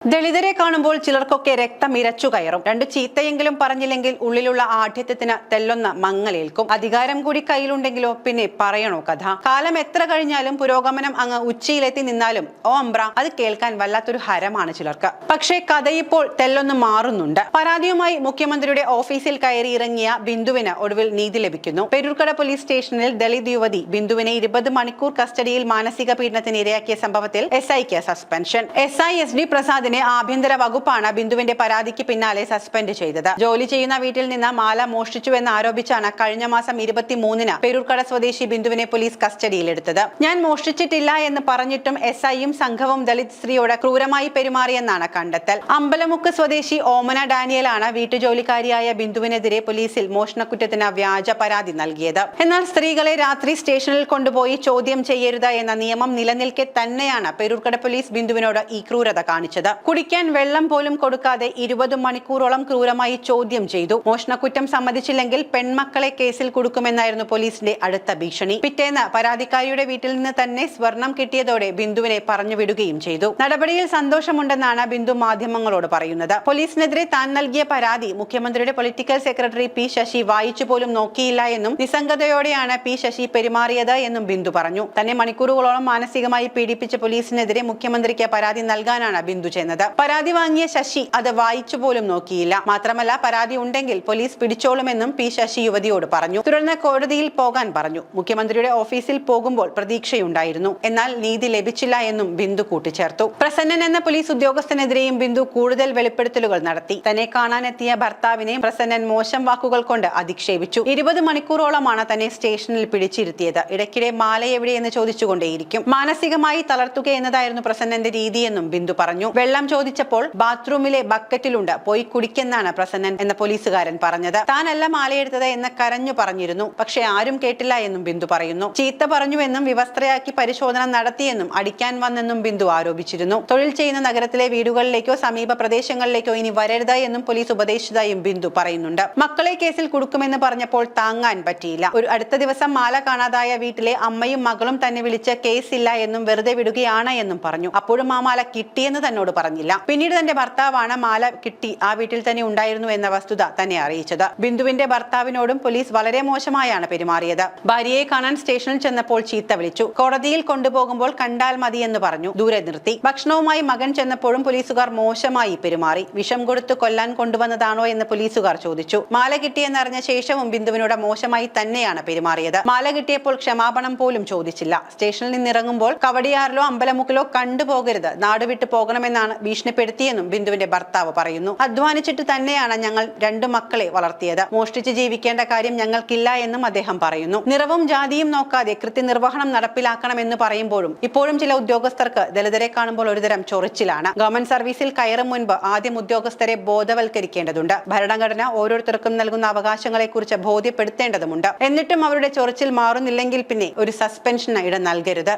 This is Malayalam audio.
ദളിതരെ കാണുമ്പോൾ ചിലർക്കൊക്കെ രക്തം ഇരച്ചു കയറും. രണ്ടു ചീത്തയെങ്കിലും പറഞ്ഞില്ലെങ്കിൽ ഉള്ളിലുള്ള ആഠ്യത്വത്തിന് തെല്ലൊന്ന മങ്ങലേൽക്കും. അധികാരം കൂടി കയ്യിലുണ്ടെങ്കിലോ പിന്നെ പറയണോ കഥ. കാലം എത്ര കഴിഞ്ഞാലും പുരോഗമനം അങ്ങ് ഉച്ചയിലെത്തി നിന്നാലും ഓ അമ്പ്ര അത് കേൾക്കാൻ വല്ലാത്തൊരു ഹരമാണ് ചിലർക്ക്. പക്ഷേ കഥയിപ്പോൾ തെല്ലൊന്ന് മാറുന്നുണ്ട്. പരാതിയുമായി മുഖ്യമന്ത്രിയുടെ ഓഫീസിൽ കയറി ഇറങ്ങിയ ബിന്ദുവിന് ഒടുവിൽ നീതി ലഭിക്കുന്നു. പേരൂർക്കട പോലീസ് സ്റ്റേഷനിൽ ദളിത് യുവതി ബിന്ദുവിനെ 20 മണിക്കൂർ കസ്റ്റഡിയിൽ മാനസിക പീഡനത്തിന് ഇരയാക്കിയ സംഭവത്തിൽ SIക്ക് സസ്പെൻഷൻ. SI SD പ്രസാദ് ആഭ്യന്തര വകുപ്പാണ് ബിന്ദുവിന്റെ പരാതിക്ക് പിന്നാലെ സസ്പെൻഡ് ചെയ്തത്. ജോലി ചെയ്യുന്ന വീട്ടിൽ നിന്ന് മാല മോഷ്ടിച്ചുവെന്ന് ആരോപിച്ചാണ് കഴിഞ്ഞ മാസം 23-ന് പേരൂർക്കട സ്വദേശി ബിന്ദുവിനെ പോലീസ് കസ്റ്റഡിയിലെടുത്തത്. ഞാൻ മോഷ്ടിച്ചിട്ടില്ല എന്ന് പറഞ്ഞിട്ടും SIയും സംഘവും ദളിത് സ്ത്രീയോട് ക്രൂരമായി പെരുമാറിയെന്നാണ് കണ്ടെത്തൽ. അമ്പലമുക്ക് സ്വദേശി ഓമന ഡാനിയലാണ് വീട്ടുജോലിക്കാരിയായ ബിന്ദുവിനെതിരെ പോലീസിൽ മോഷണക്കുറ്റത്തിന് വ്യാജ പരാതി നൽകിയത്. എന്നാൽ സ്ത്രീകളെ രാത്രി സ്റ്റേഷനിൽ കൊണ്ടുപോയി ചോദ്യം ചെയ്യരുത് എന്ന നിയമം നിലനിൽക്കെ തന്നെയാണ് പേരൂർക്കട പോലീസ് ബിന്ദുവിനോട് ഈ ക്രൂരത കാണിച്ചത്. കുടിക്കാൻ വെള്ളം പോലും കൊടുക്കാതെ 20 മണിക്കൂറോളം ക്രൂരമായി ചോദ്യം ചെയ്തു. മോഷണക്കുറ്റം സമ്മതിച്ചില്ലെങ്കിൽ പെൺമക്കളെ കേസിൽ കൊടുക്കുമെന്നായിരുന്നു പോലീസിന്റെ അടുത്ത ഭീഷണി. പിറ്റേന്ന് പരാതിക്കാരിയുടെ വീട്ടിൽ നിന്ന് തന്നെ സ്വർണം കിട്ടിയതോടെ ബിന്ദുവിനെ പറഞ്ഞു വിടുകയും ചെയ്തു. നടപടിയിൽ സന്തോഷമുണ്ടെന്നാണ് ബിന്ദു മാധ്യമങ്ങളോട് പറയുന്നത്. പോലീസിനെതിരെ താൻ നൽകിയ പരാതി മുഖ്യമന്ത്രിയുടെ പൊളിറ്റിക്കൽ സെക്രട്ടറി P ശശി വായിച്ചു പോലും നോക്കിയില്ല എന്നും നിസ്സംഗതയോടെയാണ് P ശശി പെരുമാറിയത് എന്നും ബിന്ദു പറഞ്ഞു. തന്നെ മണിക്കൂറുകളോളം മാനസികമായി പീഡിപ്പിച്ച പോലീസിനെതിരെ മുഖ്യമന്ത്രിക്ക് പരാതി നൽകാനാണ് ബിന്ദു ചെന്നത്. പരാതി വാങ്ങിയ ശശി അത് വായിച്ചു പോലും നോക്കിയില്ല. മാത്രമല്ല പരാതി ഉണ്ടെങ്കിൽ പോലീസ് പിടിച്ചോളുമെന്നും P ശശി യുവതിയോട് പറഞ്ഞു. തുടർന്ന് കോടതിയിൽ പോകാൻ പറഞ്ഞു. മുഖ്യമന്ത്രിയുടെ ഓഫീസിൽ പോകുമ്പോൾ പ്രതീക്ഷയുണ്ടായിരുന്നു. എന്നാൽ നീതി ലഭിച്ചില്ല എന്നും ബിന്ദു കൂട്ടിച്ചേർത്തു. പ്രസന്നൻ എന്ന പോലീസ് ഉദ്യോഗസ്ഥനെതിരെയും ബിന്ദു കൂടുതൽ വെളിപ്പെടുത്തലുകൾ നടത്തി. തന്നെ കാണാനെത്തിയ ഭർത്താവിനെ പ്രസന്നൻ മോശം വാക്കുകൾ കൊണ്ട് അധിക്ഷേപിച്ചു. 20 മണിക്കൂറോളമാണ് തന്നെ സ്റ്റേഷനിൽ പിടിച്ചിരുത്തിയത്. ഇടയ്ക്കിടെ മാല എവിടെയെന്ന് ചോദിച്ചുകൊണ്ടേയിരിക്കും. മാനസികമായി തളർത്തുക എന്നതായിരുന്നു പ്രസന്നന്റെ രീതിയെന്നും ബിന്ദു പറഞ്ഞു. വെള്ളം ചോദിച്ചപ്പോൾ ബാത്റൂമിലെ ബക്കറ്റിലുണ്ട്, പോയി കുടിക്കെന്നാണ് പ്രസന്നൻ എന്ന പോലീസുകാരൻ പറഞ്ഞത്. താനല്ല മാലയെടുത്തത് എന്ന് കരഞ്ഞു പറഞ്ഞിരുന്നു. പക്ഷെ ആരും കേട്ടില്ല എന്നും ബിന്ദു പറയുന്നു. ചീത്ത പറഞ്ഞുവെന്നും വിവസ്ത്രയാക്കി പരിശോധന നടത്തിയെന്നും അടിക്കാൻ വന്നെന്നും ബിന്ദു ആരോപിച്ചിരുന്നു. തൊഴിൽ ചെയ്യുന്ന നഗരത്തിലെ വീടുകളിലേക്കോ സമീപ പ്രദേശങ്ങളിലേക്കോ ഇനി വരരുത് എന്നും പോലീസ് ഉപദേശിച്ചതായും ബിന്ദു പറയുന്നുണ്ട്. മക്കളെ കേസിൽ കൊടുക്കുമെന്ന് പറഞ്ഞപ്പോൾ താങ്ങാൻ പറ്റിയില്ല. ഒരു അടുത്ത ദിവസം മാല കാണാതായ വീട്ടിലെ അമ്മയും മകളും തന്നെ വിളിച്ച് കേസില്ല എന്നും വെറുതെ വിടുകയാണ് എന്നും പറഞ്ഞു. അപ്പോഴും ആ മാല കിട്ടിയെന്ന് തന്നോട് പറഞ്ഞില്ല. പിന്നീട് തന്റെ ഭർത്താവാണ് മാല കിട്ടി ആ വീട്ടിൽ തന്നെ ഉണ്ടായിരുന്നു എന്ന വസ്തുത തന്നെ അറിയിച്ചത്. ബിന്ദുവിന്റെ ഭർത്താവിനോടും പോലീസ് വളരെ മോശമായാണ് പെരുമാറിയത്. ഭാര്യയെ കാണാൻ സ്റ്റേഷനിൽ ചെന്നപ്പോൾ ചീത്ത വിളിച്ചു. കോടതിയിൽ കൊണ്ടുപോകുമ്പോൾ കണ്ടാൽ മതിയെന്ന് പറഞ്ഞു ദൂരെ നിർത്തി. ഭക്ഷണവുമായി മകൻ ചെന്നപ്പോഴും പോലീസുകാർ മോശമായി പെരുമാറി. വിഷം കൊടുത്തു കൊല്ലാൻ കൊണ്ടുവന്നതാണോ എന്ന് പോലീസുകാർ ചോദിച്ചു. മാല കിട്ടിയെന്നറിഞ്ഞ ശേഷവും ബിന്ദുവിനോട് മോശമായി തന്നെയാണ് പെരുമാറിയത്. മാല കിട്ടിയപ്പോൾ ക്ഷമാപണം പോലും ചോദിച്ചില്ല. സ്റ്റേഷനിൽ നിന്നിറങ്ങുമ്പോൾ കവടിയാറിലോ അമ്പലമുക്കിലോ കണ്ടുപോകരുത്, നാട് വിട്ടു പോകണമെന്നാണ് ഭീഷണിപ്പെടുത്തിയെന്നും ബിന്ദുവിന്റെ ഭർത്താവ് പറയുന്നു. അധ്വാനിച്ചിട്ട് തന്നെയാണ് ഞങ്ങൾ 2 മക്കളെ വളർത്തിയത്. മോഷ്ടിച്ച് ജീവിക്കേണ്ട കാര്യം ഞങ്ങൾക്കില്ല എന്നും അദ്ദേഹം പറയുന്നു. നിറവും ജാതിയും നോക്കാതെ കൃത്യനിർവഹണം നടപ്പിലാക്കണമെന്ന് പറയുമ്പോഴും ഇപ്പോഴും ചില ഉദ്യോഗസ്ഥർക്ക് ദളിതരെ കാണുമ്പോൾ ഒരുതരം ചൊറിച്ചിലാണ്. ഗവൺമെന്റ് സർവീസിൽ കയറും മുൻപ് ആദ്യം ഉദ്യോഗസ്ഥരെ ബോധവൽക്കരിക്കേണ്ടതുണ്ട്. ഭരണഘടന ഓരോരുത്തർക്കും നൽകുന്ന അവകാശങ്ങളെ കുറിച്ച് ബോധ്യപ്പെടുത്തേണ്ടതുണ്ട്. എന്നിട്ടും അവരുടെ ചൊറിച്ചിൽ മാറുന്നില്ലെങ്കിൽ പിന്നെ ഒരു സസ്പെൻഷന് ഇട നൽകരുത്.